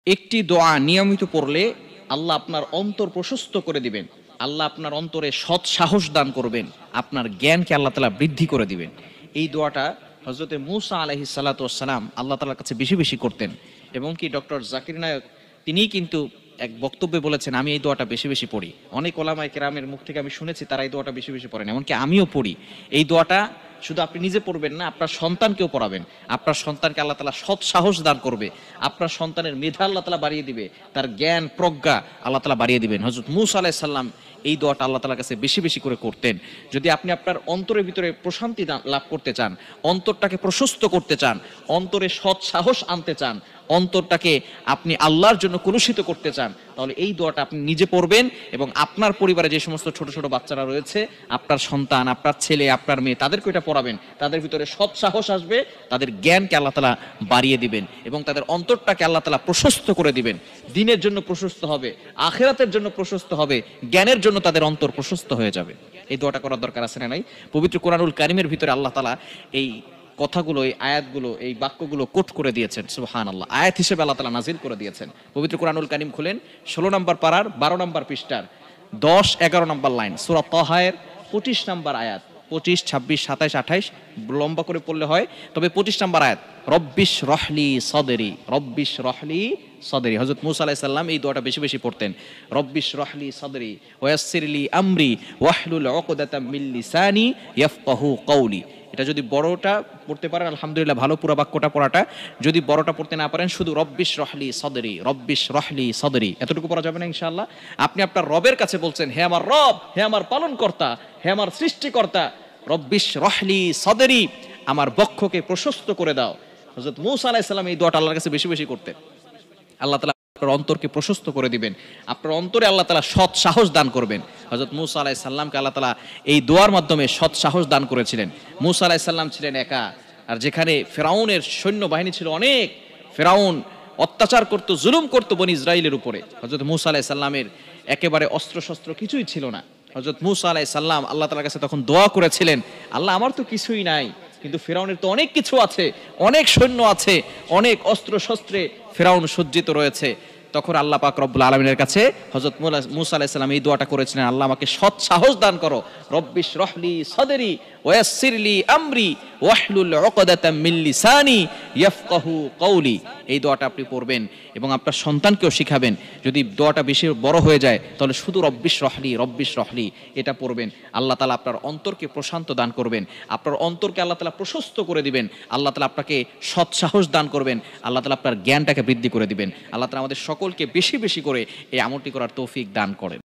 একটি দোয়া নিয়মিত পড়লে আল্লাহ আপনার অন্তর প্রশস্ত করে দিবেন। আল্লাহ আপনার অন্তরে সৎ সাহস দান করবেন, আপনার জ্ঞানকে আল্লাহ তাআলা বৃদ্ধি করে দিবেন। এই দোয়াটা হযরতে মূসা আলাইহিস সালাতু ওয়াস সালাম আল্লাহ তাআলার কাছে বেশি বেশি করতেন। এবং কি ডক্টর জাকির নায়ক তিনিই কিন্তু এক বক্তব্যে বলেছেন, আমি এই দোয়াটা বেশি বেশি পড়ি। অনেক ওলামায়ে কেরামের মুখ থেকে আমি শুনেছি তারা এই দোয়াটা বেশি বেশি পড়েন, এমনকি আমিও পড়ি। এই দোয়াটা শুধু আপনি নিজে পড়বেন না, আপনার সন্তানকেও পড়াবেন। আপনার সন্তানকে আল্লাহ তাআলা সৎ সাহস দান করবে, আপনার সন্তানের মেধা আল্লাহ তাআলা বাড়িয়ে দিবে, তার জ্ঞান প্রজ্ঞা আল্লাহ তাআলা বাড়িয়ে দিবেন। হযরত মূসা আলাইহিস সালাম এই দোয়াটা আল্লাহ তাআলার কাছে বেশি বেশি করে করতেন। যদি আপনি আপনার অন্তরের ভিতরে প্রশান্তি লাভ করতে চান, অন্তরটাকে প্রশস্ত করতে চান, অন্তরে সৎ সাহস আনতে চান, অন্তরটাকে আপনি আল্লাহর জন্য কলুষিত করতে চান, তাহলে এই দোয়াটা আপনি নিজে পড়বেন এবং আপনার পরিবারে যে সমস্ত ছোট ছোট বাচ্চারা রয়েছে, আপনার সন্তান, আপনার ছেলে, আপনার মেয়ে, তাদেরকে এটা পড়াবেন। তাদের ভিতরে সৎ সাহস আসবে, তাদের জ্ঞানকে আল্লাহ তাআলা বাড়িয়ে দিবেন এবং তাদের অন্তরটাকে আল্লাহ তাআলা প্রশস্ত করে দিবেন। দিনের জন্য প্রশস্ত হবে, আখিরাতের জন্য প্রশস্ত হবে, জ্ঞানের জন্য তাদের অন্তর প্রশস্ত হয়ে যাবে। এই দোয়াটা করার দরকার আছে না নাই? পবিত্র কোরআনুল কারীমের ভিতরে আল্লাহ তাআলা এই কথাগুলো, এই আয়াতগুলো, এই বাক্যগুলো কোট করে দিয়েছেন। সুবহানাল্লাহ, আয়াত হিসেবে আল্লাহ তাআলা নাজিল করে দিয়েছেন। পবিত্র কোরআনুল কারীম খুলেন 16 নম্বর পারার 12 নম্বর পৃষ্ঠার 10-11 নম্বর লাইন, সূরা তাহার 25 নম্বর আয়াত। 25, 26, 27, 28 লম্বা করে পড়লে হয়, তবে 25 নম্বর আয়াত, রব্বিশ রহলি সদরি, রব্বিশ রহলি সদরি। হযরত মূসা আলাইহিস সালাম এই দোয়াটা বেশি বেশি পড়তেন। রব্বিশ রহলি সদরি ওয়াসসিরলি আমরি ওয়াহলুল উকদাতাম মিন লিসানি ইয়াফকাহু কওলি। এটা যদি বড়টা পড়তে পারেন আলহামদুলিল্লাহ, ভালো, পুরো বাক্যটা পড়াটা। যদি বড়টা পড়তে না পারেন, শুধু রব্বিশ রহলি সদরি, রব্বিশ রহলি সদরি, এতটুকু পড়া যাবে না ইনশাআল্লাহ। আপনি আপনার রবের কাছে বলছেন, হে আমার রব, হে আমার পালনকর্তা, হে আমার সৃষ্টিকর্তা, রব্বিশ রহলি সদরি, আমার বক্ষকে প্রশস্ত করে দাও। হযরত মূসা আলাইহিস সালাম এই দোয়াটা আল্লাহর কাছে বেশি বেশি করতেন। আল্লাহ তাআলা আপনার অন্তরকে প্রশস্ত করে দিবেন, আপনার অন্তরে আল্লাহ তাআলা সৎ সাহস দান করবেন। হযরত মূসা আলাইহিস সালামকে আল্লাহ তাআলা এই দোয়ার মাধ্যমে সৎ সাহস দান করেছিলেন। মূসা আলাইহিস সালাম ছিলেন একা, আর যেখানে ফেরাউনের সৈন্যবাহিনী ছিল অনেক, ফেরাউন অত্যাচার করত, জুলুম করত বনি ইসরাইলের উপরে। হযরত মূসা আলাইহিস সালামের একেবারে অস্ত্রশস্ত্র কিছুই ছিল না। হযরত মূসা আলাইহিস সালাম আল্লাহ তাআলার কাছে তখন দোয়া করেছিলেন, আল্লাহ আমার তো কিছুই নাই, কিন্তু ফেরাউনের তো অনেক কিছু আছে, অনেক সৈন্য আছে, অনেক অস্ত্র শস্ত্রে ফেরাউন সজ্জিত রয়েছে। তখন আল্লাহ পাক রব্বুল আলামিনের কাছে হযরত মূসা আলাইহিস সালাম এই দোয়াটা করেছিলেন, আল্লাহ আমাকে সৎ সাহস দান করো, রব্বিশ রহলি সদরি ওয়াসসিরলি আমরি ওয়াহলুল উকদাতাম মিন লিসানি ইয়াফকাহু কওলি। এই দোয়াটা আপনি পড়বেন এবং আপনার সন্তানকেও শিখাবেন। যদি দোয়াটা বেশি বড় হয়ে যায়, তাহলে শুধু রব্বিশ রহলি, রব্বিশ রহলি এটা পড়বেন। আল্লাহ তাআলা আপনার অন্তরকে প্রশান্ত দান করবেন, আপনার অন্তরকে আল্লাহ তাআলা প্রশস্ত করে দিবেন, আল্লাহ তাআলা আপনাকে সৎ সাহস দান করবেন, আল্লাহ তাআলা আপনার জ্ঞানটাকে বৃদ্ধি করে দিবেন। আল্লাহ তাআলা আমাদের সকলকে বেশি বেশি করে এই আমলটি করার তৌফিক দান করেন।